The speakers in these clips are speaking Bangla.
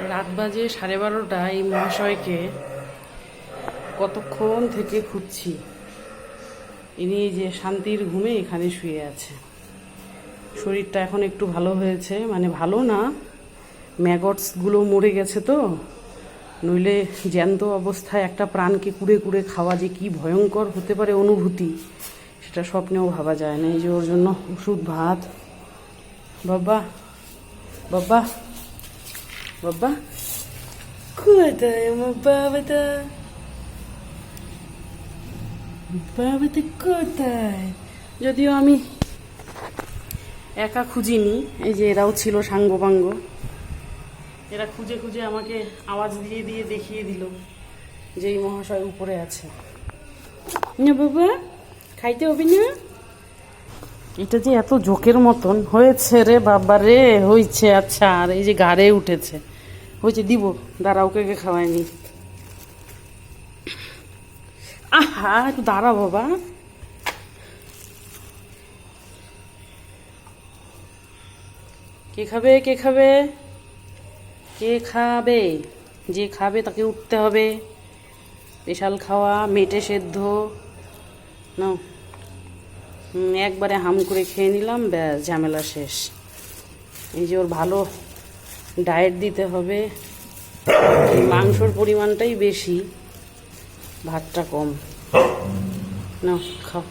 রাত বাজে 12:30। এই মহাশয়কে কতক্ষণ থেকে খুঁজছি। ইনি এই যে শান্তির ঘুমে এখানে শুয়ে আছে। শরীরটা এখন একটু ভালো হয়েছে, মানে ভালো না, ম্যাগটসগুলো মরে গেছে তো। নইলে জ্যান্ত অবস্থায় একটা প্রাণকে কুড়ে কুড়ে খাওয়া যে কি ভয়ঙ্কর হতে পারে অনুভূতি, সেটা স্বপ্নেও ভাবা যায় না। এই যে ওর জন্য ওষুধ, ভাত। বাবা বাবা বাবা কোথায় আমার বাবাটা? বাবাটা কোথায়? যদিও আমি একা খুঁজিনি, এই যে এরাও ছিল সাঙ্গপাঙ্গ। এরা খুঁজে খুঁজে আমাকে আওয়াজ দিয়ে দিয়ে দেখিয়ে দিল যে এই মহাশয় উপরে আছে। না বাবা, খাইতে হবে না? এটা যে এত জোকের মতন হয়েছে রে বাবা রে, হয়েছে। আচ্ছা, আর এই যে ঘাড়ে উঠেছে, হয়েছে দিব, দাঁড়া, ওকে খাওয়ায়নি। আহা, একটু দাঁড়া বাবা। কে খাবে? কে খাবে? কে খাবে? যে খাবে তাকে উঠতে হবে। স্পেশাল খাওয়া, মেটে সেদ্ধ না, একবারে হাম করে খেয়ে নিলাম, ব্যাস, ঝামেলা শেষ। এই যে ওর ভালো ডায়েট দিতে হবে। মাংসর পরিমাণটাই বেশি, ভাতটা কম। না, খাও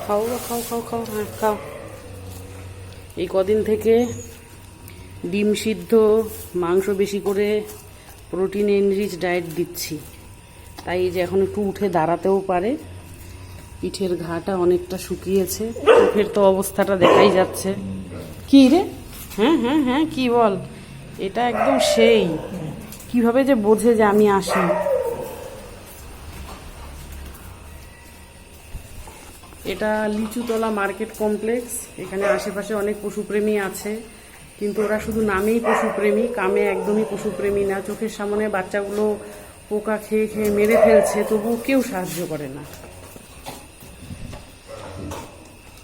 খাও খাও খাও খাও, হ্যাঁ খাও। এই কদিন থেকে ডিম সিদ্ধ, মাংস বেশি করে, প্রোটিন এনরিচ ডায়েট দিচ্ছি। তাই এই যে এখন একটু উঠে দাঁড়াতেও পারে। পিঠের ঘাটা অনেকটা শুকিয়েছে, চোখের তো অবস্থাটা দেখাই যাচ্ছে। কি রে? হ্যাঁ হ্যাঁ হ্যাঁ, কি বল? এটা একদম সেই, কিভাবে যে বোঝে যে আমি আসি। এটা লিচুতলা মার্কেট কমপ্লেক্স। এখানে আশেপাশে অনেক পশুপ্রেমী আছে, কিন্তু ওরা শুধু নামেই পশুপ্রেমী, কামে একদমই পশুপ্রেমী না। চোখের সামনে বাচ্চাগুলো পোকা খেয়ে খেয়ে মেরে ফেলছে, তবুও কেউ সাহায্য করে না।